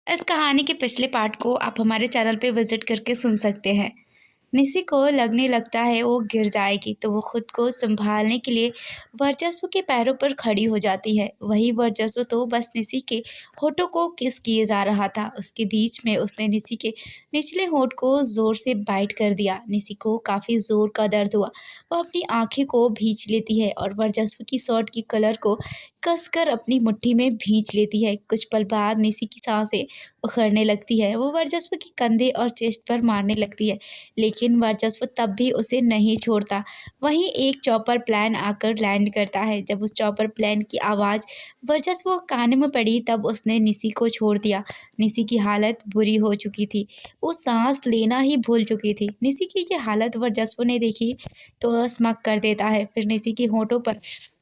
इस कहानी के पिछले पार्ट को आप हमारे चैनल पे विजिट करके सुन सकते हैं। निसी को लगने लगता है वो गिर जाएगी तो वो खुद को संभालने के लिए वर्चस्व के पैरों पर खड़ी हो जाती है। वही वर्चस्व तो बस निसी के होठों को किस किए जा रहा था। उसके बीच में उसने निसी के निचले होठ को जोर से बाइट कर दिया। निसी को काफी जोर का दर्द हुआ। वो अपनी आंखें को भींच लेती है और वर्चस्व की शर्ट की कलर को कसकर अपनी मुट्ठी में भींच लेती है। कुछ पल बाद निसी की सांसें उखड़ने लगती है। वो वर्चस्व के कंधे और चेस्ट पर मारने लगती है, लेकिन वर्चस्व तब भी उसे नहीं छोड़ता। वहीं एक चॉपर प्लेन आकर लैंड करता है। जब उस चॉपर प्लेन की आवाज़ वर्चस्व को कान में पड़ी तब उसने निसी को छोड़ दिया। निसी की हालत बुरी हो चुकी थी। वो सांस लेना ही भूल चुकी थी। निसी की ये हालत वर्चस्व ने देखी तो स्मक कर देता है। फिर निसी के होठों पर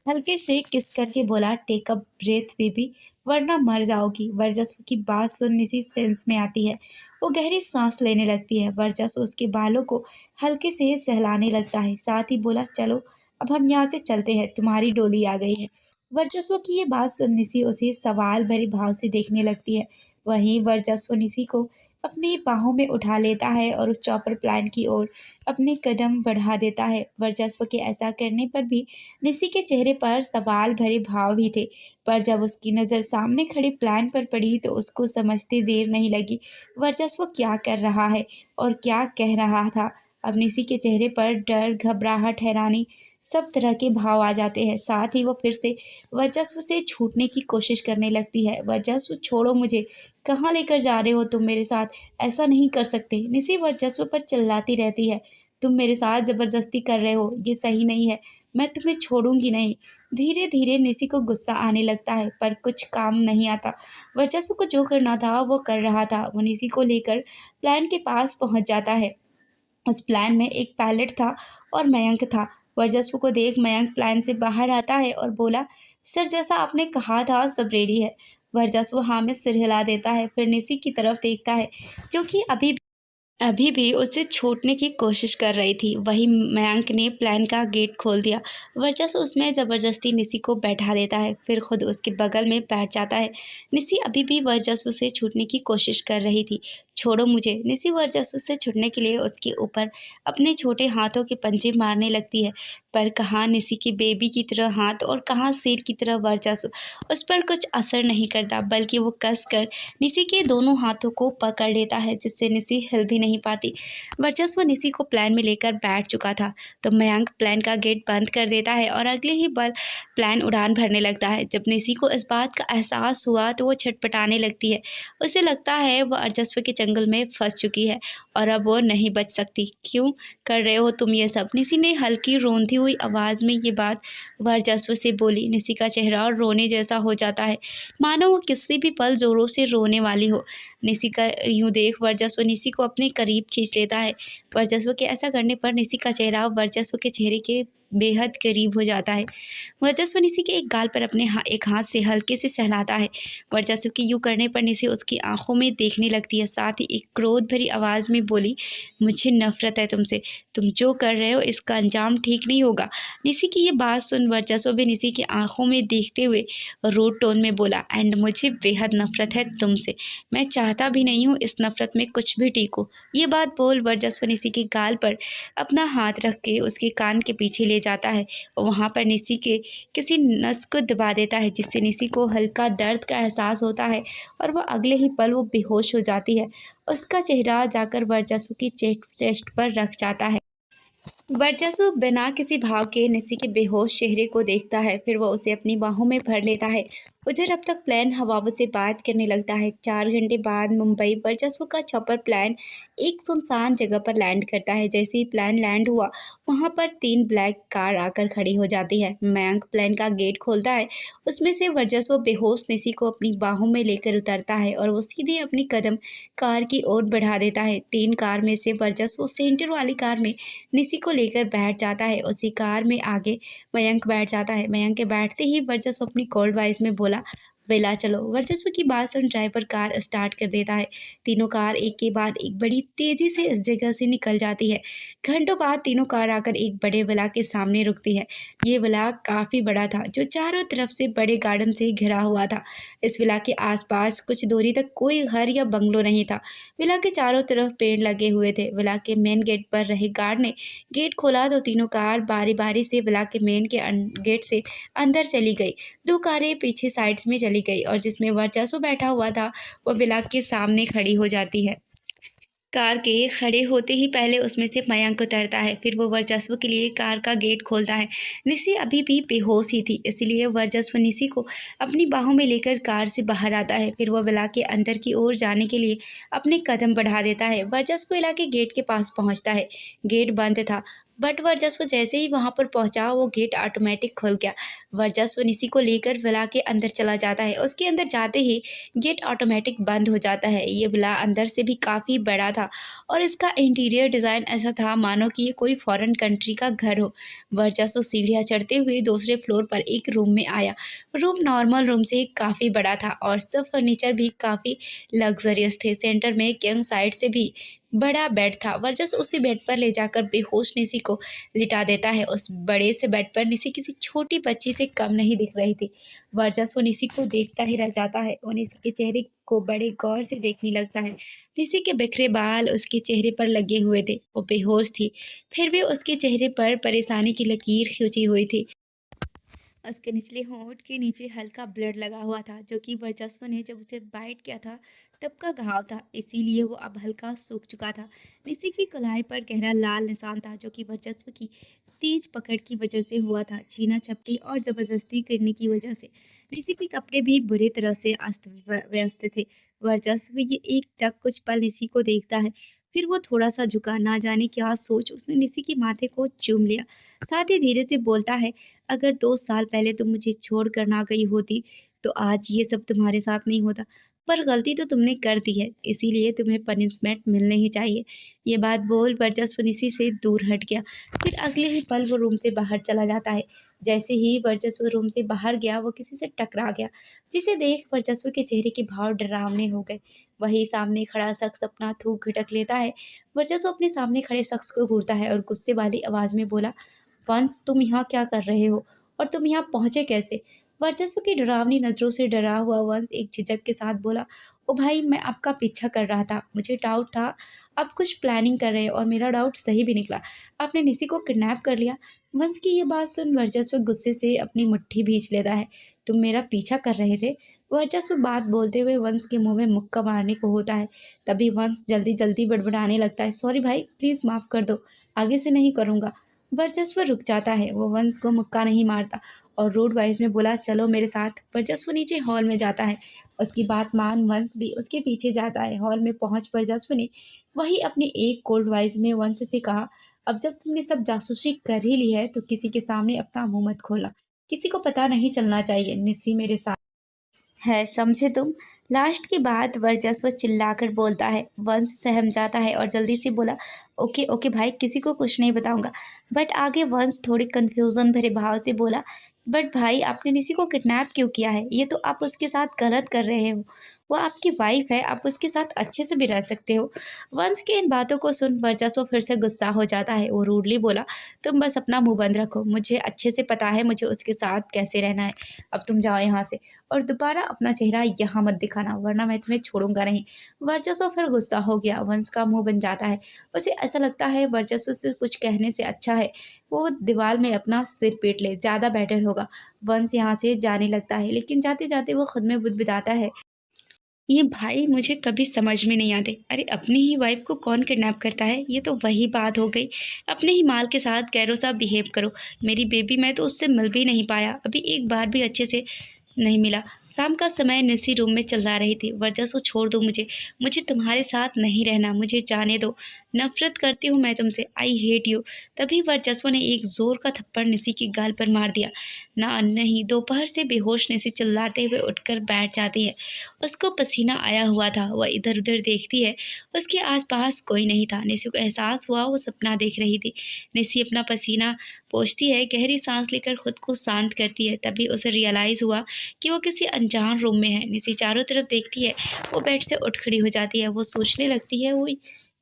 हल्के से किस करके बोला, टेक अ ब्रेथ बेबी, वरना मर जाओगी। वर्चस्व की बात सुन निसी सेंस में आती है। वो गहरी सांस लेने लगती है। वर्चस्व उसके बालों को हल्के से सहलाने लगता है, साथ ही बोला, चलो अब हम यहाँ से चलते हैं, तुम्हारी डोली आ गई है। वर्चस्व की ये बात सुन निसी उसे सवाल भरे भाव से देखने लगती है। वहीं वर्चस्व निसी को अपनी बाहों में उठा लेता है और उस चॉपर प्लान की ओर अपने कदम बढ़ा देता है। वर्चस्व के ऐसा करने पर भी निसी के चेहरे पर सवाल भरे भाव भी थे, पर जब उसकी नज़र सामने खड़े प्लान पर पड़ी तो उसको समझते देर नहीं लगी वर्चस्व क्या कर रहा है और क्या कह रहा था। अब निसी के चेहरे पर डर, घबराहट, हैरानी, सब तरह के भाव आ जाते हैं। साथ ही वो फिर से वर्चस्व से छूटने की कोशिश करने लगती है। वर्चस्व, छोड़ो मुझे, कहाँ लेकर जा रहे हो तुम मेरे साथ, ऐसा नहीं कर सकते। निसी वर्चस्व पर चिल्लाती रहती है, तुम मेरे साथ ज़बरदस्ती कर रहे हो, ये सही नहीं है, मैं तुम्हें छोड़ूंगी नहीं। धीरे धीरे निसी को गुस्सा आने लगता है, पर कुछ काम नहीं आता। वर्चस्व को जो करना था वो कर रहा था। वो निसी को लेकर प्लान के पास पहुंच जाता है। उस प्लान में एक पायलट था और मयंक था। वर्चस्व को देख मयंक प्लान से बाहर आता है और बोला, सर, जैसा आपने कहा था सब रेडी है। वर्चस्व हाँ में सिर हिला देता है, फिर निसी की तरफ देखता है जो कि अभी भी उसे छूटने की कोशिश कर रही थी। वही मयंक ने प्लान का गेट खोल दिया। वर्चस्व उसमें ज़बरदस्ती निसी को बैठा देता है, फिर खुद उसके बगल में बैठ जाता है। निसी अभी भी वर्चस्व से छूटने की कोशिश कर रही थी। छोड़ो मुझे। निसी वर्चस्व से छूटने के लिए उसके ऊपर अपने छोटे हाथों के पंजे मारने लगती है, पर कहाँ निसी की बेबी की तरह हाथ और कहाँ शेर की तरह वर्चस्व। उस पर कुछ असर नहीं करता, बल्कि वो कस कर निसी के दोनों हाथों को पकड़ लेता है, जिससे निसी हिल भी नहीं पाती। वर्चस्व निसी को प्लान में लेकर बैठ चुका था तो मयंक प्लान का गेट बंद कर देता है और अगले ही पल प्लान उड़ान भरने लगता है। जब निसी को इस बात का एहसास हुआ तो वो छटपटाने लगती है। उसे लगता है वह वर्चस्व के जंगल में फंस चुकी है और अब वो नहीं बच सकती। क्यों कर रहे हो तुम ये सब? निसी ने हल्की रोंधी हुई आवाज़ में ये बात वर्चस्व से बोली। निसी का चेहरा रोने जैसा हो जाता है, मानो वो किसी भी पल जोरों से रोने वाली हो। निसी का यूं देख वर्चस्व निसी को अपने करीब खींच लेता है। वर्चस्व के ऐसा करने पर निसी का चेहरा वर्चस्व के चेहरे के बेहद करीब हो जाता है। वर्चस्व निसी के एक गाल पर अपने एक हाथ से हल्के से सहलाता है। वर्चस्व के यूं करने पर निसी उसकी आंखों में देखने लगती है, साथ ही एक क्रोध भरी आवाज़ में बोली, मुझे नफरत है तुमसे, तुम जो कर रहे हो इसका अंजाम ठीक नहीं होगा। निसी की ये बात सुन वर्चस्व भी निसी की आंखों में देखते हुए रूड टोन में बोला, एंड मुझे बेहद नफरत है तुमसे, मैं चाहता भी नहीं हूँ इस नफरत में कुछ भी टीको। ये बात बोल वर्चस्व निसी के गाल पर अपना हाथ रख के उसके कान के पीछे ले जाता है और वहाँ पर निसी के किसी नस को दबा देता है, जिससे निसी को हल्का दर्द का एहसास होता है और वह अगले ही पल वो बेहोश हो जाती है। उसका चेहरा जाकर वर्चस्व की चेस्ट पर रख जाता है। वर्चस्व बिना किसी भाव के निसी के बेहोश चेहरे को देखता है, फिर वह उसे अपनी बाहों में भर लेता है। उधर अब तक प्लान हवाओं से बात करने लगता है। 4 घंटे बाद मुंबई वर्चस्व का चॉपर प्लान एक सुनसान जगह पर लैंड करता है। जैसे ही प्लान लैंड हुआ वहां पर 3 ब्लैक कार आकर खड़ी हो जाती है। मयंक प्लान का गेट खोलता है। उसमें से वर्चस्व बेहोश निसी को अपनी बाहों में लेकर उतरता है और वो सीधे अपनी कदम कार की ओर बढ़ा देता है। 3 कार में से वर्चस्व सेंटर वाली कार में निसी को लेकर बैठ जाता है। उसी कार में आगे मयंक बैठ जाता है। मयंक के बैठते ही वर्चस्व अपनी कोल्ड वॉइस में बोला, वेला चलो। वर्चस्व की बात सुन ड्राइवर कार स्टार्ट कर देता है। तीनों कार एक के बाद एक बड़ी तेजी से इस जगह से निकल जाती है। घंटों बाद तीनों कार आकर एक बड़े विला के सामने रुकती है। ये विला काफी बड़ा था, जो चारों तरफ से बड़े गार्डन से घिरा हुआ था। इस विला के आसपास कुछ दूरी तक कोई घर या बंगलो नहीं था। विला के चारों तरफ पेड़ लगे हुए थे। विला के मेन गेट पर रहे गार्ड ने गेट खोला तो तीनों कार बारी बारी से विला के मेन के गेट से अंदर चली गई। दो कारें पीछे साइड्स में चली गई और जिसमें वर्चस्व बैठा हुआ था वो विला के सामने खड़ी हो जाती है। कार के खड़े होते ही पहले उसमें से मयंक उतरता है। फिर वो वर्चस्व के लिए कार का गेट खोलता है। निसी अभी भी बेहोश ही थी, इसलिए वर्चस्व निसी को अपनी बाहों में लेकर कार से बाहर आता है। फिर वो विला के अंदर की ओर जाने के लिए अपने कदम बढ़ा देता है। वर्चस्व विला के गेट के पास पहुंचता है। गेट बंद था, बट वर्चस्व जैसे ही वहां पर पहुंचा वो गेट ऑटोमेटिक खुल गया। वर्चस्व निसी को लेकर विला के अंदर चला जाता है। उसके अंदर जाते ही गेट ऑटोमेटिक बंद हो जाता है। ये विला अंदर से भी काफ़ी बड़ा था और इसका इंटीरियर डिज़ाइन ऐसा था मानो कि ये कोई फॉरेन कंट्री का घर हो। वर्चस्व सीढ़ियाँ चढ़ते हुए दूसरे फ्लोर पर एक रूम में आया। रूम नॉर्मल रूम से काफ़ी बड़ा था और सब फर्नीचर भी काफ़ी लग्जरियस थे। सेंटर में किंग साइड से भी बड़ा बेड था। वर्चस्व उसी बेड पर ले जाकर बेहोश निसी को लिटा देता है। उस बड़े से बेड पर निसी किसी छोटी बच्ची से कम नहीं दिख रही थी। वर्चस्व निसी को देखता ही रह जाता है और निसी के चेहरे को बड़े गौर से देखने लगता है। निसी के बिखरे बाल उसके चेहरे पर लगे हुए थे। वो बेहोश थी, फिर भी उसके चेहरे पर परेशानी की लकीर खींची हुई थी। उसके निचले होंठ के नीचे हल्का ब्लड लगा हुआ था, जो कि वर्चस्व ने जब उसे बाइट किया था तब का घाव था, इसीलिए वो अब हल्का सूख चुका था। निसी की कलाई पर गहरा लाल निशान था, जो कि वर्चस्व की तेज पकड़ की वजह से हुआ था। छीना झपटी और जबरदस्ती करने की वजह से निसी के कपड़े भी बुरी तरह से अस्त व्यस्त थे। वर्चस्व ये एक टक कुछ पल निसी को देखता है, फिर वो थोड़ा सा झुका। ना जाने क्या सोच उसने निसी के माथे को चूम लिया। साथ ही धीरे से बोलता है, अगर 2 साल पहले तुम मुझे छोड़ कर ना गई होती तो आज ये सब तुम्हारे साथ नहीं होता। पर गलती तो तुमने कर दी है, इसीलिए तुम्हें पनिशमेंट मिलनी ही चाहिए। ये बात बोल वर्चस्व निसी से दूर हट गया। फिर अगले ही पल वो रूम से बाहर चला जाता है। जैसे ही वर्चस्व रूम से बाहर गया वो किसी से टकरा गया, जिसे देख वर्चस्व के चेहरे के भाव डरावने हो गए। वही सामने खड़ा शख्स अपना थूक घटक लेता है। वर्चस्व अपने सामने खड़े शख्स को घूरता है और गुस्से वाली आवाज में बोला, वंश तुम यहाँ क्या कर रहे हो और तुम यहाँ पहुँचे कैसे? वर्चस्व की डरावनी नज़रों से डरा हुआ वंश एक झिझक के साथ बोला, ओ भाई मैं आपका पीछा कर रहा था, मुझे डाउट था आप कुछ प्लानिंग कर रहे हो और मेरा डाउट सही भी निकला, आपने निसी को किडनैप कर लिया। वंश की ये बात सुन वर्चस्व गुस्से से अपनी मुट्ठी भींच लेता है। तुम मेरा पीछा कर रहे थे? वर्चस्व बात बोलते हुए वंश के मुंह में मुक्का मारने को होता है। तभी वंश जल्दी जल्दी बड़बड़ाने लगता है, सॉरी भाई प्लीज़ माफ़ कर दो, आगे से नहीं करूँगा। वर्चस्व रुक जाता है, वो वंश को मुक्का नहीं मारता और रूड वाइज में बोला, चलो मेरे साथ। वर्चस्व नीचे हॉल में जाता है। उसकी बात मान वंश भी उसके पीछे जाता है। हॉल में पहुंच वर्चस्व ने वही अपने एक कोल्ड वॉइस में वंश से कहा, अब जब तुमने सब जासूसी कर ही ली है तो किसी के सामने अपना मुंह मत खोलना, किसी को पता नहीं चलना चाहिए, निस्सी मेरे साथ है, समझे तुम? लास्ट की बात वर्चस्व चिल्लाकर बोलता है। वंश सहम जाता है और जल्दी से बोला, ओके ओके भाई, किसी को कुछ नहीं बताऊंगा। बट आगे वंश थोड़ी कंफ्यूजन भरे भाव से बोला, बट भाई आपने निसी को किडनैप क्यों किया है? ये तो आप उसके साथ गलत कर रहे हो, वो आपकी वाइफ है, आप उसके साथ अच्छे से भी रह सकते हो। वंश की इन बातों को सुन वर्चस्व फिर से गुस्सा हो जाता है। वो रूडली बोला, तुम बस अपना मुंह बंद रखो, मुझे अच्छे से पता है मुझे उसके साथ कैसे रहना है। अब तुम जाओ यहाँ से और दोबारा अपना चेहरा यहाँ मत दिखाना, वरना मैं तुम्हें छोड़ूंगा नहीं। वर्चस्व फिर गुस्सा हो गया। वंश का मुंह बन जाता है। उसे ऐसा लगता है वर्चस्व से कुछ कहने से अच्छा है वो दीवार में अपना सिर पीट ले, ज़्यादा बेटर होगा। वंश यहाँ से जाने लगता है, लेकिन जाते जाते वो खुद में बुदबुदाता है, ये भाई मुझे कभी समझ में नहीं आते। अरे अपनी ही वाइफ को कौन किडनैप करता है? ये तो वही बात हो गई, अपने ही माल के साथ गैरों सा बिहेव करो। मेरी बेबी मैं तो उससे मिल भी नहीं पाया, अभी एक बार भी अच्छे से नहीं मिला। शाम का समय निसी रूम में चिल्ला रही थी, वर्चस्व छोड़ दो मुझे, मुझे तुम्हारे साथ नहीं रहना, मुझे जाने दो, नफरत करती हूँ मैं तुमसे, आई हेट यू। तभी वर्चस्व ने एक जोर का थप्पड़ निसी की गाल पर मार दिया। ना नहीं, दोपहर से बेहोश निसी चिल्लाते हुए उठकर बैठ जाती है। उसको पसीना आया हुआ था। वह इधर-उधर देखती है, उसके आस-पास कोई नहीं था। निसी को एहसास हुआ वो सपना देख रही थी। निसी अपना पसीना पोंछती है, गहरी सांस लेकर खुद को शांत करती है। तभी उसे रियलाइज़ हुआ कि वो किसी अनजान रूम में है। निसी चारों तरफ देखती है, वो बेड से उठ खड़ी हो जाती है। वो सोचने लगती है वो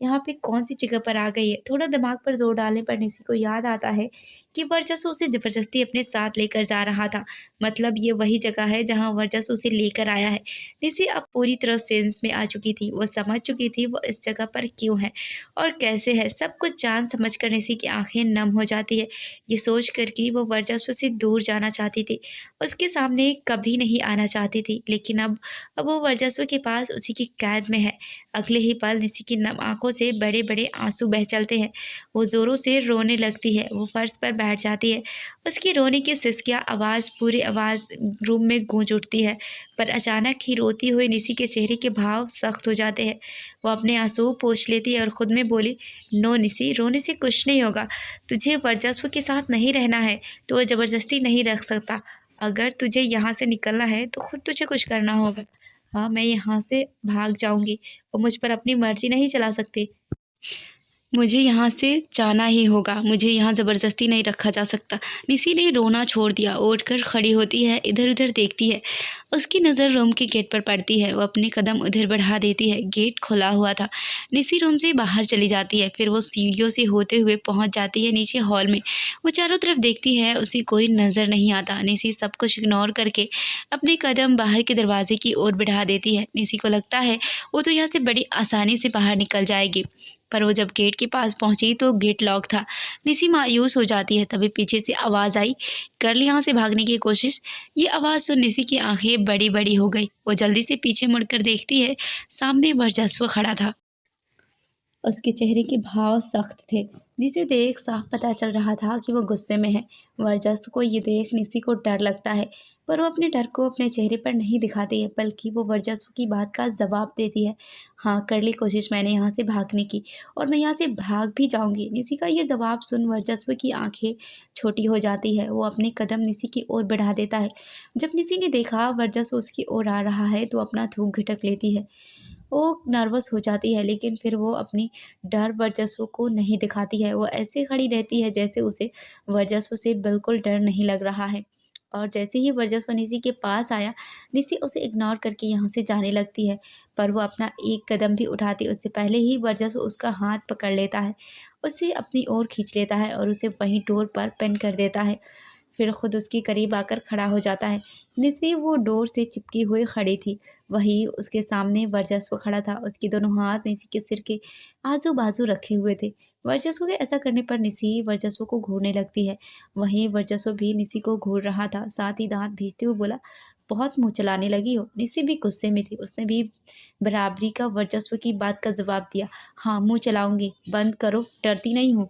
यहाँ पे कौन-सी जगह पर आ गई है। थोड़ा दिमाग पर ज़ोर डालने पर निसी को याद आता है कि वर्चस्व उसे ज़बरदस्ती अपने साथ लेकर जा रहा था। मतलब ये वही जगह है जहाँ वर्चस्व उसे लेकर आया है। निसी अब पूरी तरह सेंस में आ चुकी थी। वो समझ चुकी थी वो इस जगह पर क्यों है और कैसे है। सब कुछ जान समझ कर निसी की आँखें नम हो जाती है। ये सोच कर कि वो वर्चस्व से दूर जाना चाहती थी। उसके सामने कभी नहीं आना चाहती थी। लेकिन अब वो वर्चस्व के पास उसी की कैद में है। अगले ही पल निसी की नम आँखों से बड़े-बड़े आँसू बह चलते हैं। वो ज़ोरों से रोने लगती है। वो फर्श पर बैठ जाती है। उसकी रोने की सिसकियाँ आवाज़ पूरी आवाज़ रूम में गूंज उठती है। पर अचानक ही रोती हुई निसी के चेहरे के भाव सख्त हो जाते हैं। वो अपने आंसू पोंछ लेती है और खुद में बोली, नो निसी, रोने से कुछ नहीं होगा। तुझे वर्चस्व के साथ नहीं रहना है तो वो ज़बरदस्ती नहीं रख सकता। अगर तुझे यहाँ से निकलना है तो खुद तुझे कुछ करना होगा। हाँ, मैं यहाँ से भाग जाऊँगी। वो मुझ पर अपनी मर्ज़ी नहीं चला सकती। मुझे यहाँ से जाना ही होगा, मुझे यहाँ ज़बरदस्ती नहीं रखा जा सकता। निसी ने रोना छोड़ दिया, उठकर खड़ी होती है, इधर-उधर देखती है। उसकी नज़र रूम के गेट पर पड़ती है, वो अपने कदम उधर बढ़ा देती है। गेट खुला हुआ था। निसी रूम से बाहर चली जाती है, फिर वो सीढ़ियों से होते हुए पहुँच जाती है नीचे हॉल में। वो चारों तरफ देखती है, उसे कोई नज़र नहीं आता। निसी सब कुछ इग्नोर करके अपने कदम बाहर के दरवाजे की ओर बढ़ा देती है। निसी को लगता है वो तो यहाँ से बड़ी आसानी से बाहर निकल जाएगी। पर वो जब गेट के पास पहुंची तो गेट लॉक था। निसी मायूस हो जाती है। तभी पीछे से आवाज़ आई, कर ली यहाँ से भागने की कोशिश। ये आवाज़ सुन निसी की आंखें बड़ी बड़ी हो गई। वो जल्दी से पीछे मुड़कर देखती है, सामने वर्चस्व खड़ा था। उसके चेहरे के भाव सख्त थे, जिसे देख साफ पता चल रहा था कि वो गुस्से में है। वर्चस्व को ये देख निसी को डर लगता है, पर वो अपने डर को अपने चेहरे पर नहीं दिखाती है, बल्कि वो वर्चस्व की बात का जवाब देती है। हाँ, कर ली कोशिश मैंने यहाँ से भागने की, और मैं यहाँ से भाग भी जाऊंगी। निसी का ये जवाब सुन वर्चस्व की आंखें छोटी हो जाती है। वो अपने कदम निसी की ओर बढ़ा देता है। जब निसी ने देखा वर्चस्व उसकी ओर आ रहा है तो अपना थूक घिटक लेती है। वो नर्वस हो जाती है, लेकिन फिर वो अपनी डर वर्चस्व को नहीं दिखाती है। वो ऐसे खड़ी रहती है जैसे उसे वर्चस्व से बिल्कुल डर नहीं लग रहा है। और जैसे ही वर्चस्व निसी के पास आया, निसी उसे इग्नोर करके यहाँ से जाने लगती है। पर वो अपना एक कदम भी उठाती उससे पहले ही वर्चस्व उसका हाथ पकड़ लेता है, उसे अपनी ओर खींच लेता है और उसे वहीं डोर पर पिन कर देता है। फिर खुद उसके करीब आकर खड़ा हो जाता है। निसी वो डोर से चिपकी हुई खड़ी थी। वहीं उसके सामने वर्चस्व खड़ा था। उसके दोनों हाथ निसी के सिर के आजू बाजू रखे हुए थे। वर्चस्व के ऐसा करने पर निसी वर्चस्व को घूरने लगती है। वहीं वर्चस्व भी निसी को घूर रहा था। साथ ही दांत भींचते हुए बोला, बहुत मुंह चलाने लगी हो। निसी भी गुस्से में थी। उसने भी बराबरी का वर्चस्व की बात का जवाब दिया, हाँ मुंह चलाऊंगी, बंद करो, डरती नहीं हूँ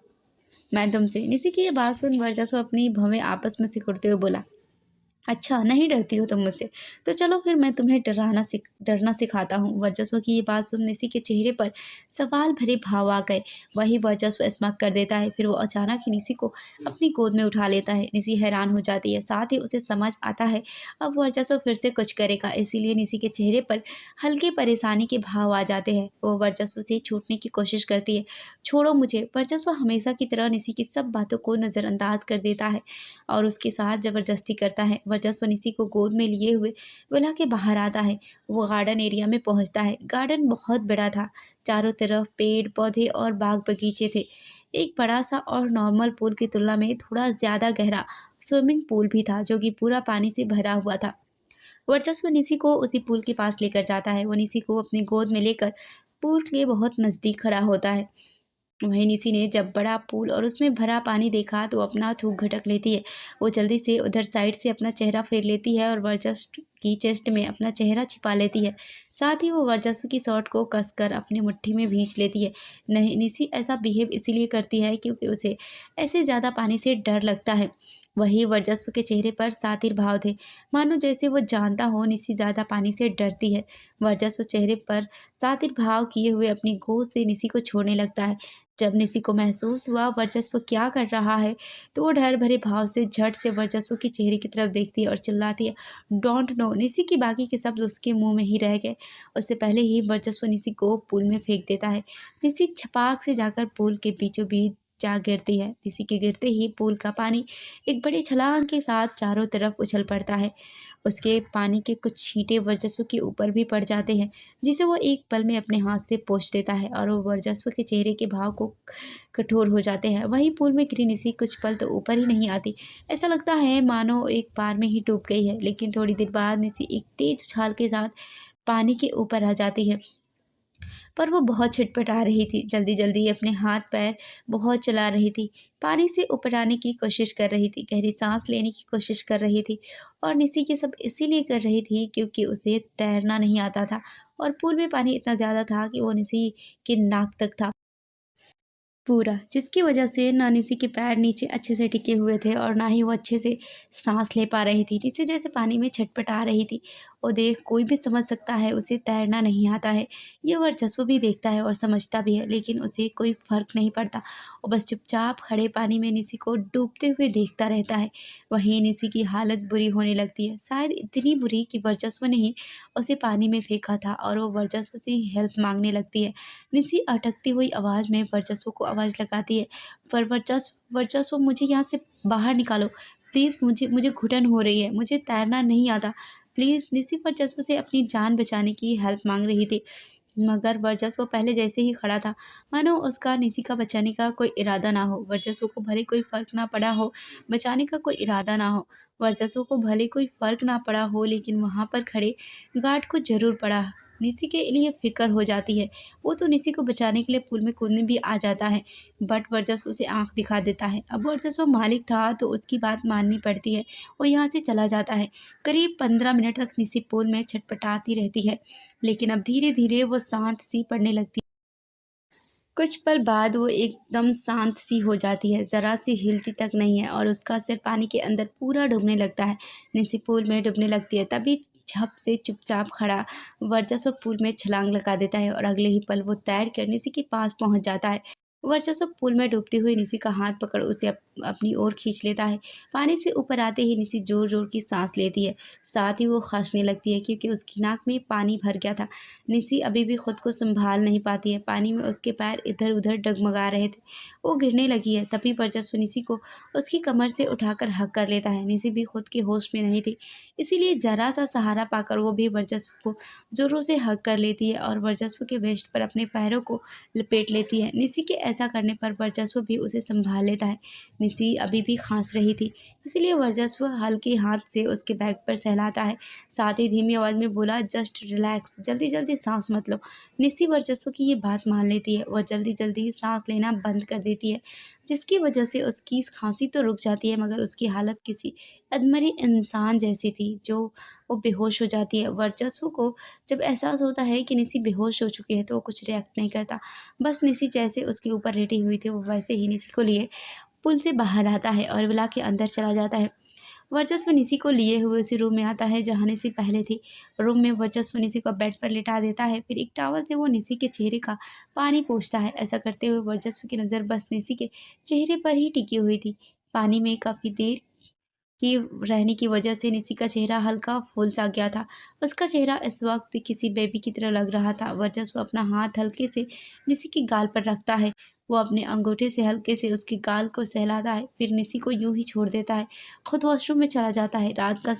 मैं तुमसे। निसी की ये बात सुन वर्चस्व अपनी भवें आपस में सिकुड़ते हुए बोला, अच्छा, नहीं डरती हो तुम मुझसे? तो चलो फिर मैं तुम्हें डरना सिखाता हूँ। वर्चस्व की ये बात सुन निसी के चेहरे पर सवाल भरे भाव आ गए। वही वर्चस्व स्मक कर देता है। फिर वो अचानक ही निसी को अपनी गोद में उठा लेता है। निसी हैरान हो जाती है। साथ ही उसे समझ आता है अब वर्चस्व फिर से कुछ करेगा। इसीलिए निसी के चेहरे पर हल्के परेशानी के भाव आ जाते हैं। वो वर्चस्व से छूटने की कोशिश करती है। छोड़ो मुझे। वर्चस्व हमेशा की तरह निसी की सब बातों को नज़रअंदाज कर देता है और उसके साथ ज़बरदस्ती करता है। वर्चस्व निसी को गोद में लिए हुए विला के बाहर आता है। वो गार्डन एरिया में पहुंचता है। गार्डन बहुत बड़ा था। चारों तरफ पेड़ पौधे और बाग बगीचे थे। एक बड़ा सा और नॉर्मल पूल की तुलना में थोड़ा ज़्यादा गहरा स्विमिंग पूल भी था, जो कि पूरा पानी से भरा हुआ था। वर्चस्व निसी को उसी पुल के पास लेकर जाता है। वो निसी को अपनी गोद में लेकर पुल के बहुत नज़दीक खड़ा होता है। वहीं निसी ने जब बड़ा पूल और उसमें भरा पानी देखा तो अपना थूक घटक लेती है। वो जल्दी से उधर साइड से अपना चेहरा फेर लेती है और वर्चस्व की चेस्ट में अपना चेहरा छिपा लेती है। साथ ही वो वर्चस्व की शर्ट को कसकर अपनी मुट्ठी में भींच लेती है। नहीं, निसी ऐसा बिहेव इसीलिए करती है क्योंकि उसे ऐसे ज़्यादा पानी से डर लगता है। वही वर्चस्व के चेहरे पर सातिर भाव थे, मानो जैसे वो जानता हो निसी ज़्यादा पानी से डरती है। वर्चस्व चेहरे पर सातिर भाव किए हुए अपनी गोद से निसी को छोड़ने लगता है। जब निसी को महसूस हुआ वर्चस्व क्या कर रहा है, तो वो डर भरे भाव से झट से वर्चस्व के चेहरे की तरफ देखती है और चिल्लाती है, डोंट नो। निसी की बाकी के शब्द उसके मुंह में ही रह गए। उससे पहले ही वर्चस्व निसी को पूल में फेंक देता है। निसी छपाक से जाकर पूल के बीचों बीच जा गिरती है। निसी के गिरते ही पूल का पानी एक बड़े छलांग के साथ चारों तरफ उछल पड़ता है। उसके पानी के कुछ छींटे वर्चस्व के ऊपर भी पड़ जाते हैं, जिसे वो एक पल में अपने हाथ से पोंछ देता है और वो वर्चस्व के चेहरे के भाव को कठोर हो जाते हैं। वहीं पूल में गिरी निसी कुछ पल तो ऊपर ही नहीं आती। ऐसा लगता है मानो एक बार में ही डूब गई है, लेकिन थोड़ी देर बाद निसी एक तेज उछाल के साथ पानी के ऊपर आ जाती है। पर वो बहुत छिटपटा रही थी, जल्दी-जल्दी अपने हाथ-पैर बहुत चला रही थी, पानी से ऊपर आने की कोशिश कर रही थी, गहरी सांस लेने की कोशिश कर रही थी और निसी ये सब इसीलिए कर रही थी क्योंकि उसे तैरना नहीं आता था और पूल में पानी इतना ज़्यादा था कि वो निसी के नाक तक था पूरा, जिसकी वजह से ना निसी के पैर नीचे अच्छे से टिके हुए थे और ना ही वो अच्छे से सांस ले पा रही थी। निसी जैसे पानी में छटपटा रही थी और देख कोई भी समझ सकता है उसे तैरना नहीं आता है। ये वर्चस्व भी देखता है और समझता भी है, लेकिन उसे कोई फ़र्क नहीं पड़ता। वो बस चुपचाप खड़े पानी में निसी को डूबते हुए देखता रहता है। वहीं निसी की हालत बुरी होने लगती है, शायद इतनी बुरी कि वर्चस्व ने ही उसे पानी में फेंका था और वो वर्चस्व से हेल्प मांगने लगती है। निसी अटकती हुई आवाज़ में वर्चस्व को आवाज़ लगाती है, पर वर्चस्व मुझे यहाँ से बाहर निकालो प्लीज़, मुझे मुझे घुटन हो रही है, मुझे तैरना नहीं आता प्लीज़। निसी वर्चस्व से अपनी जान बचाने की हेल्प मांग रही थी, मगर वर्चस्व पहले जैसे ही खड़ा था, मानो उसका निसी का बचाने का कोई इरादा ना हो। वर्चस्व को भले कोई फ़र्क ना पड़ा हो, बचाने का कोई इरादा ना हो, वर्चस्व को भले कोई फ़र्क ना पड़ा हो, लेकिन वहाँ पर खड़े गार्ड को ज़रूर पड़ा। निसी के लिए फ़िक्र हो जाती है। वो तो निसी को बचाने के लिए पूल में कूदने भी आ जाता है, बट वर्चस्व उसे आँख दिखा देता है। अब वर्चस्व मालिक था तो उसकी बात माननी पड़ती है। वो यहाँ से चला जाता है। करीब 15 मिनट तक निसी पूल में छटपटाती रहती है, लेकिन अब धीरे-धीरे वो शांत सी पड़ने लगती है। कुछ पल बाद वो एकदम शांत सी हो जाती है, ज़रा सी हिलती तक नहीं है और उसका सिर पानी के अंदर पूरा डूबने लगता है। निसी पूल में डूबने लगती है, तभी झप से चुपचाप खड़ा वर्चस्व पूल में छलांग लगा देता है और अगले ही पल वो तैर कर निसी के पास पहुंच जाता है। वर्चस्व पूल में डूबती हुई निसी का हाथ पकड़ उसे अपनी ओर खींच लेता है। पानी से ऊपर आते ही निसी जोर-जोर की सांस लेती है, साथ ही वो खींचने लगती है क्योंकि उसकी नाक में पानी भर गया था। निसी अभी भी खुद को संभाल नहीं पाती है, पानी में उसके पैर इधर-उधर डगमगा रहे थे। वो गिरने लगी है, तभी वर्चस्व निसी को उसकी कमर से उठाकर हग कर लेता है। निसी भी खुद के होश में नहीं थी, इसीलिए ज़रा-सा सहारा पाकर वो भी वर्चस्व को ज़ोरों से हग कर लेती है और वर्चस्व के वेस्ट पर अपने पैरों को लपेट लेती है। निसी के ऐसा करने पर वर्चस्व भी उसे संभाल लेता है। निसी अभी भी खांस रही थी, इसीलिए वर्चस्व हल्के हाथ से उसके बैक पर सहलाता है, साथ ही धीमी आवाज़ में बोला, जस्ट रिलैक्स, जल्दी जल्दी सांस मत लो। निस्सी वर्चस्व की ये बात मान लेती है। वह जल्दी जल्दी सांस लेना बंद कर देती है, जिसकी वजह से उसकी खांसी तो रुक जाती है, मगर उसकी हालत किसी अधमरे इंसान जैसी थी जो वो बेहोश हो जाती है। वर्चस्व को जब एहसास होता है कि निस्सी बेहोश हो चुकी है, तो वो कुछ रिएक्ट नहीं करता। बस निस्सी जैसे उसके ऊपर लेटी हुई थी, वो वैसे ही निस्सी को लिए पुल से बाहर आता है और विला के अंदर चला जाता है। वर्चस्व निसी को लिए हुए उसी रूम में आता है जहाँ निसी पहले थी। रूम में वर्चस्व निसी को बेड पर लिटा देता है, फिर एक टॉवल से वो निसी के चेहरे का पानी पोंछता है। ऐसा करते हुए वर्चस्व की नज़र बस निसी के चेहरे पर ही टिकी हुई थी। पानी में काफ़ी देर की रहने की वजह से निसी का चेहरा हल्का फूल सा गया था। उसका चेहरा इस वक्त किसी बेबी की तरह लग रहा था। वर्चस्व अपना हाथ हल्के से निसी के गाल पर रखता है। वो अपने अंगूठे से हल्के से उसके गाल को सहलाता है, फिर निसी को यूं ही छोड़ देता है। खुद वॉशरूम में चला जाता है। रात का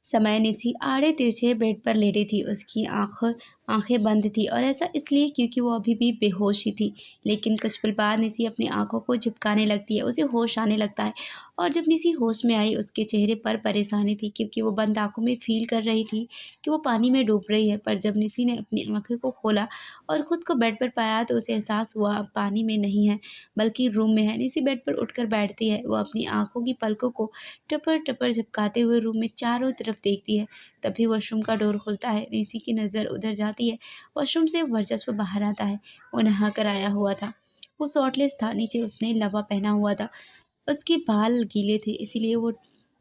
समय निसी आड़े तिरछे बेड पर लेटी थी। उसकी आंखें बंद थी और ऐसा इसलिए क्योंकि वो अभी भी बेहोश ही थी। लेकिन कुछ पल बाद निसी अपनी आंखों को झपकाने लगती है, उसे होश आने लगता है। और जब निसी होश में आई, उसके चेहरे पर परेशानी थी क्योंकि वो बंद आंखों में फील कर रही थी कि वो पानी में डूब रही है। पर जब निसी ने अपनी आंखें को खोला और खुद को बेड पर पाया, तो उसे एहसास हुआ अब पानी में नहीं है, बल्कि रूम में है। निसी बेड पर उठकर बैठती है। वो अपनी आंखों की पलकों को टपर टपर झपकाते हुए रूम में चारों तरफ देखती है। तभी वॉशरूम का डोर खुलता है। निसी की नज़र उधर जाती है। वॉशरूम से वर्चस्व बाहर आता है। वो नहा कर आया हुआ था। वो शॉर्टलेस था, नीचे उसने लावा पहना हुआ था। उसके बाल गीले थे, इसीलिए वो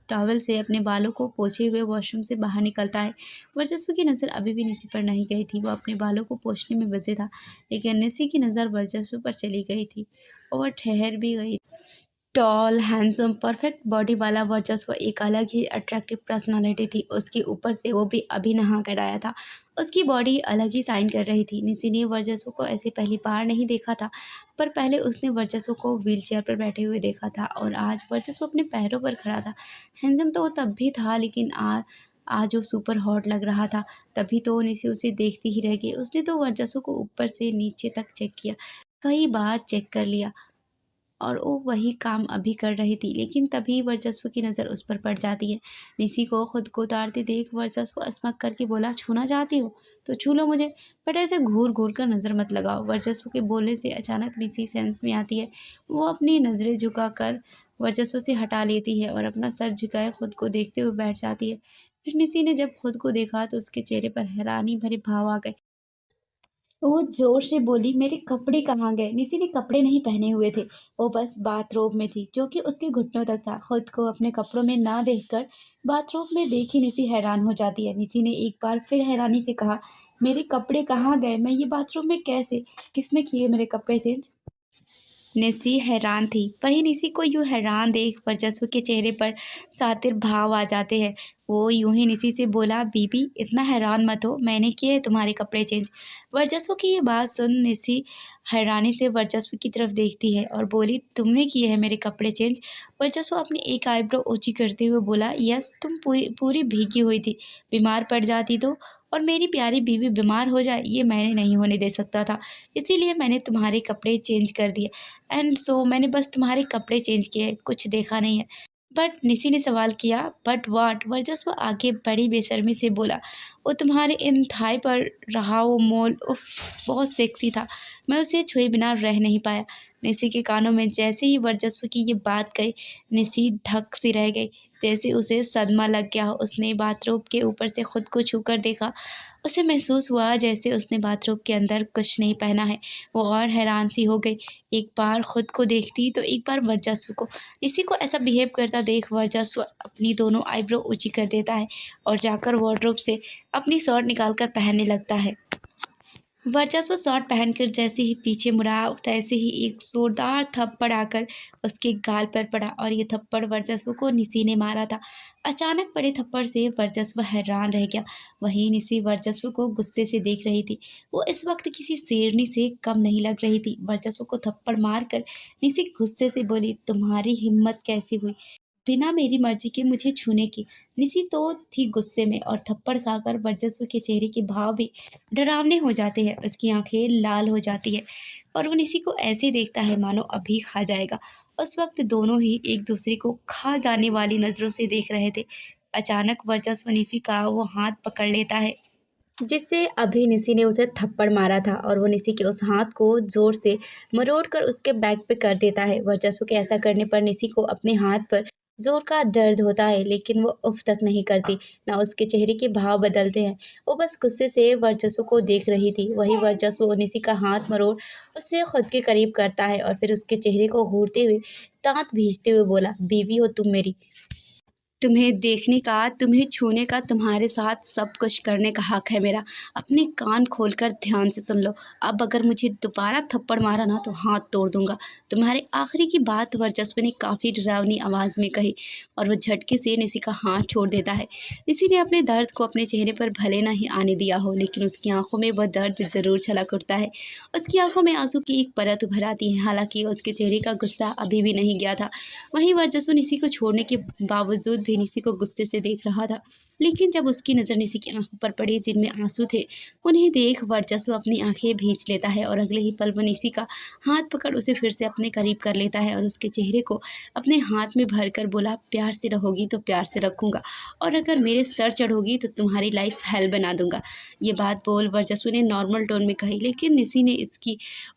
टॉवल से अपने बालों को पोंछे हुए वॉशरूम से बाहर निकलता है। वर्चस्व की नज़र अभी भी निसी पर नहीं गई थी। वो अपने बालों को पोंछने में व्यस्त था, लेकिन निसी की नज़र वर्चस्व पर चली गई थी और वह ठहर भी गई। टॉल, हैंडसम, परफेक्ट बॉडी वाला वर्चस्व एक अलग ही अट्रैक्टिव पर्सनालिटी थी। उसके ऊपर से वो भी अभी नहा कर आया था। उसकी बॉडी अलग ही साइन कर रही थी। निसी ने वर्चस्व को ऐसे पहली बार नहीं देखा था, पर पहले उसने वर्चस्व को व्हीलचेयर पर बैठे हुए देखा था और आज वर्चस्व अपने पैरों पर खड़ा था। हैंडसम तो वो तब भी था, लेकिन आज वो सुपर हॉट लग रहा था। तभी तो निसी उसे देखती ही रह गई। उसने तो वर्चस्व को ऊपर से नीचे तक चेक किया, कई बार चेक कर लिया, और वो वही काम अभी कर रही थी, लेकिन तभी वर्चस्व की नज़र उस पर पड़ जाती है। निसी को खुद को उतारते देख वर्चस्व असमक करके बोला, छूना चाहती हो तो छू लो मुझे, बट ऐसे घूर घूर कर नज़र मत लगाओ। वर्चस्व के बोलने से अचानक निसी सेंस में आती है। वो अपनी नज़रें झुकाकर वर्चस्व से हटा लेती है और अपना सर झुकाए खुद को देखते हुए बैठ जाती है। फिर निसी ने जब खुद को देखा तो उसके चेहरे पर हैरानी भरे भाव आ गए। वो ज़ोर से बोली, मेरे कपड़े कहाँ गए? निसी ने कपड़े नहीं पहने हुए थे, वो बस बाथरोब में थी, जो कि उसके घुटनों तक था। खुद को अपने कपड़ों में ना देखकर बाथरोब में देखी निसी हैरान हो जाती है। निसी ने एक बार फिर हैरानी से कहा, मेरे कपड़े कहाँ गए? मैं ये बाथरूम में कैसे? किसने किए मेरे कपड़े चेंज? निसी हैरान थी। वहीं निसी को यूँ हैरान देख वर्चस्व के चेहरे पर सातिर भाव आ जाते हैं। वो यूं ही निसी से बोला, बीबी इतना हैरान मत हो, मैंने किए हैं तुम्हारे कपड़े चेंज। वर्चस्व की ये बात सुन निसी हैरानी से वर्चस्व की तरफ देखती है और बोली, तुमने किए हैं मेरे कपड़े चेंज? वर्चस्व अपनी एक आईब्रो ऊंची करते हुए बोला, यस, तुम पूरी पूरी भीगी हुई थी, बीमार पड़ जाती तो, और मेरी प्यारी बीवी बीमार हो जाए ये मैंने नहीं होने दे सकता था, इसीलिए मैंने तुम्हारे कपड़े चेंज कर दिए। एंड सो मैंने बस तुम्हारे कपड़े चेंज किए, कुछ देखा नहीं है। बट निसी ने सवाल किया, बट वाट? वर्चस्व आगे बड़ी बेशर्मी से बोला, वो तुम्हारे इन थाई पर रहा वो मोल, उफ, बहुत सेक्सी था, मैं उसे छुए बिना रह नहीं पाया। निसी के कानों में जैसे ही वर्चस्व की ये बात गई, निसी धक सी रह गई, जैसे उसे सदमा लग गया हो। उसने बाथरूम के ऊपर से खुद को छूकर देखा। उसे महसूस हुआ जैसे उसने बाथरूम के अंदर कुछ नहीं पहना है। वो और हैरान सी हो गई, एक बार खुद को देखती तो एक बार वर्चस्व को। इसी को ऐसा बिहेव करता देख वर्चस्व अपनी दोनों आईब्रो ऊंची कर देता है और जाकर वार्डरोब से अपनी शर्ट निकालकर पहनने लगता है। वर्चस्व शॉर्ट पहनकर जैसे ही पीछे मुड़ा, तैसे ही एक जोरदार थप्पड़ आकर उसके गाल पर पड़ा, और ये थप्पड़ वर्चस्व को निसी ने मारा था। अचानक पड़े थप्पड़ से वर्चस्व हैरान रह गया। वहीं निसी वर्चस्व को गुस्से से देख रही थी। वो इस वक्त किसी शेरनी से कम नहीं लग रही थी। वर्चस्व को थप्पड़ मारकर निसी गुस्से से बोली, तुम्हारी हिम्मत कैसी हुई बिना मेरी मर्जी के मुझे छूने की? निसी तो थी गुस्से में, और थप्पड़ खाकर वर्चस्व के चेहरे के भाव भी डरावने हो जाते हैं। उसकी आंखें लाल हो जाती है और वो निसी को ऐसे देखता है मानो अभी खा जाएगा। उस वक्त दोनों ही एक दूसरे को खा जाने वाली नज़रों से देख रहे थे। अचानक वर्चस्व निसी का वो हाथ पकड़ लेता है जिससे अभी निसी ने उसे थप्पड़ मारा था, और वो निसी के उस हाथ को जोर से मरोड़ कर उसके बैक पे कर देता है। वर्चस्व के ऐसा करने पर निसी को अपने हाथ पर जोर का दर्द होता है, लेकिन वो उफ तक नहीं करती, ना उसके चेहरे के भाव बदलते हैं। वो बस गुस्से से वर्चस्व को देख रही थी। वही वर्चस्व निसी का हाथ मरोड़ उससे खुद के करीब करता है और फिर उसके चेहरे को घूरते हुए दांत भींचते हुए बोला, बीवी हो तुम मेरी, तुम्हें देखने का, तुम्हें छूने का, तुम्हारे साथ सब कुछ करने का हक है मेरा। अपने कान खोलकर ध्यान से सुन लो। अब अगर मुझे दोबारा थप्पड़ मारा ना तो हाथ तोड़ दूंगा। तुम्हारे आखिरी की बात वर्चस्व ने काफ़ी डरावनी आवाज़ में कही और वो झटके से निसी का हाथ छोड़ देता है। निसी ने अपने दर्द को अपने चेहरे पर भले ना ही आने दिया हो, लेकिन उसकी आंखों में वह दर्द ज़रूर छलक उठता है। उसकी आंखों में आंसू की एक परत उभर आती है। हालांकि उसके चेहरे का गुस्सा अभी भी नहीं गया था। वहीं वर्चस्व निसी को छोड़ने के बावजूद भी निसी को गुस्से से देख रहा था, लेकिन जब उसकी नज़र निसी की आंखों पर पड़ी जिनमें आंसू थे, उन्हें देख वर्चस्व अपनी आंखें भींच लेता है और अगले ही पल वो निसी का हाथ पकड़ उसे फिर से अपने करीब कर लेता है और उसके चेहरे को अपने हाथ में भरकर बोला, प्यार से रहोगी तो प्यार से रखूंगा, और अगर मेरे सर चढ़ोगी तो तुम्हारी लाइफ हेल बना दूंगा। ये बात बोल वर्चस्व ने नॉर्मल टोन में कही, लेकिन निसी ने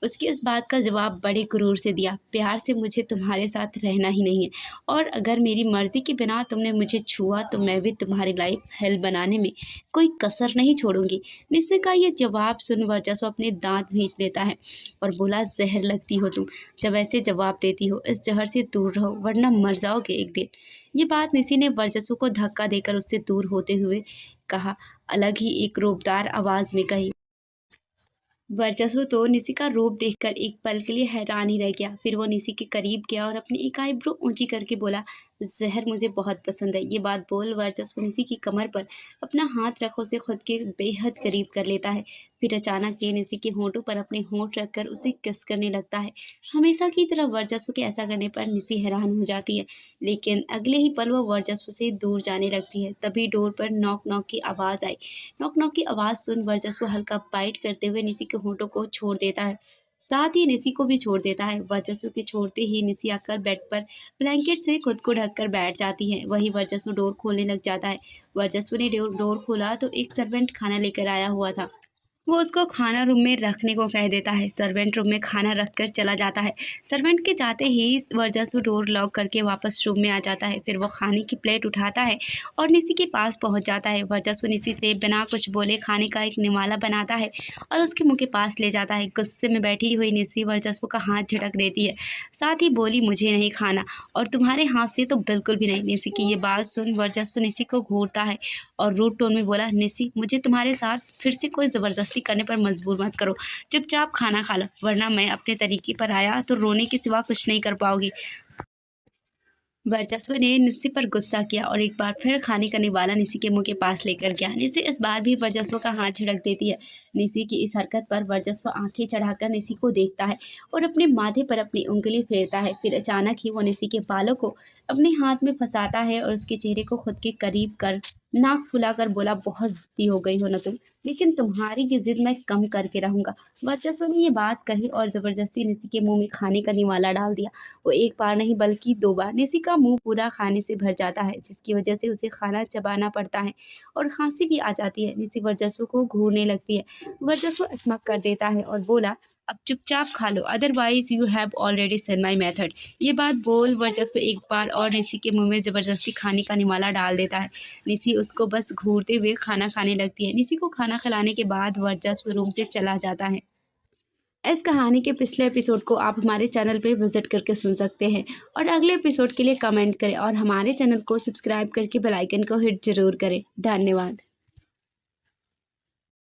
उसकी इस बात का जवाब बड़े गुरूर से दिया, प्यार से मुझे तुम्हारे साथ रहना ही नहीं है, और अगर मेरी मर्जी के बिना तुम तुमने मुझे छुआ तो मैं भी तुम्हारी लाइफ हेल बनाने में कोई कसर नहीं छोड़ूंगी। निस्सी का ये जवाब सुन वर्चस्व अपने दांत भींच लेता है और बोला, जहर लगती हो तुम जब ऐसे जवाब देती हो। इस जहर से दूर रहो वरना मर जाओगे एक दिन। ये बात निस्सी ने वर्चस्व को धक्का देकर उससे दूर होते हुए कहा, अलग ही एक रूपदार आवाज में कही। वर्चस्व तो निसी का रूप देखकर एक पल के लिए हैरान ही रह गया। फिर वो निसी के करीब गया और अपनी एक आईब्रो ऊंची करके बोला, जहर मुझे बहुत पसंद है। ये बात बोल वर्चस्व निसी की कमर पर अपना हाथ रख उसे खुद के बेहद करीब कर लेता है। फिर अचानक ये निसी के होंठों पर अपने होंठ रखकर उसे किस करने लगता है। हमेशा की तरह वर्चस्व के ऐसा करने पर निसी हैरान हो जाती है, लेकिन अगले ही पल वो वर्चस्व से दूर जाने लगती है। तभी डोर पर नॉक नॉक की आवाज़ आई। नॉक नॉक की आवाज़ सुन वर्चस्व हल्का बाइट करते हुए निसी के होंठों को छोड़ देता है, साथ ही निसी को भी छोड़ देता है। वर्चस्व के छोड़ते ही निसी आकर बेड पर ब्लैंकेट से खुद को ढककर बैठ जाती है। वही वर्चस्व डोर खोलने लग जाता है। वर्चस्व ने डोर खोला तो एक सर्वेंट खाना लेकर आया हुआ था। वो उसको खाना रूम में रखने को कह देता है। सर्वेंट रूम में खाना रखकर चला जाता है। सर्वेंट के जाते ही वर्चस्व डोर लॉक करके वापस रूम में आ जाता है। फिर वो खाने की प्लेट उठाता है और निसी के पास पहुंच जाता है। वर्चस्व निसी से बिना कुछ बोले खाने का एक निवाला बनाता है और उसके मुंह के पास ले जाता है। गुस्से में बैठी हुई निसी वर्चस्व का हाथ झटक देती है, साथ ही बोली, मुझे नहीं खाना और तुम्हारे हाथ से तो बिल्कुल भी नहीं। निसी की ये बात सुन वर्चस्व निसी को घूरता है और रूड टोन में बोला, निसी मुझे तुम्हारे साथ फिर से कोई ज़बरदस्ती करने पर मजबूर मत करो। चुपचाप खाना खा लो वरना मैं अपने तरीके पर आया तो रोने के सिवा कुछ नहीं कर पाओगी। वर्चस्व ने निस्सी पर गुस्सा किया और एक बार फिर खाने का निवाला निस्सी के मुंह के पास लेकर गया। निस्सी इस बार भी वर्चस्व का हाथ झड़क देती है। निस्सी की इस हरकत पर वर्चस्व आंखें चढ़ाकर निस्सी को देखता है और अपने माथे पर अपनी उंगली फेरता है। फिर अचानक ही वो निस्सी के बालों को अपने हाथ में फंसाता है और उसके चेहरे को खुद के करीब कर नाक फुलाकर बोला, बहुत जिद्दी हो गई हो ना तुम, लेकिन तुम्हारी ये जिद मैं कम करके रहूंगा। वर्चस्व ने ये बात कही और जबरदस्ती निस्सी के मुंह में खाने का निवाला डाल दिया। वो एक बार नहीं बल्कि 2 बार। निसी का मुंह पूरा खाने से भर जाता है, जिसकी वजह से उसे खाना चबाना पड़ता है और खांसी भी आ जाती है। निसी वर्चस्व को घूरने लगती है। वर्चस्व स्मक कर देता है और बोला, अब चुपचाप खा लो, otherwise you have already seen my method. ये बात बोल वर्चस्व एक बार और निसी के मुंह में जबरदस्ती खाने का निवाला डाल देता है। निसी उसको बस घूरते हुए खाना खाने लगती है। निसी को खाना खिलाने के बाद वर्चस्व रूम से चला जाता है। इस कहानी के पिछले एपिसोड को आप हमारे चैनल पे विजिट करके सुन सकते हैं और अगले एपिसोड के लिए कमेंट करें और हमारे चैनल को सब्सक्राइब करके बेल आइकन को हिट जरूर करें। धन्यवाद।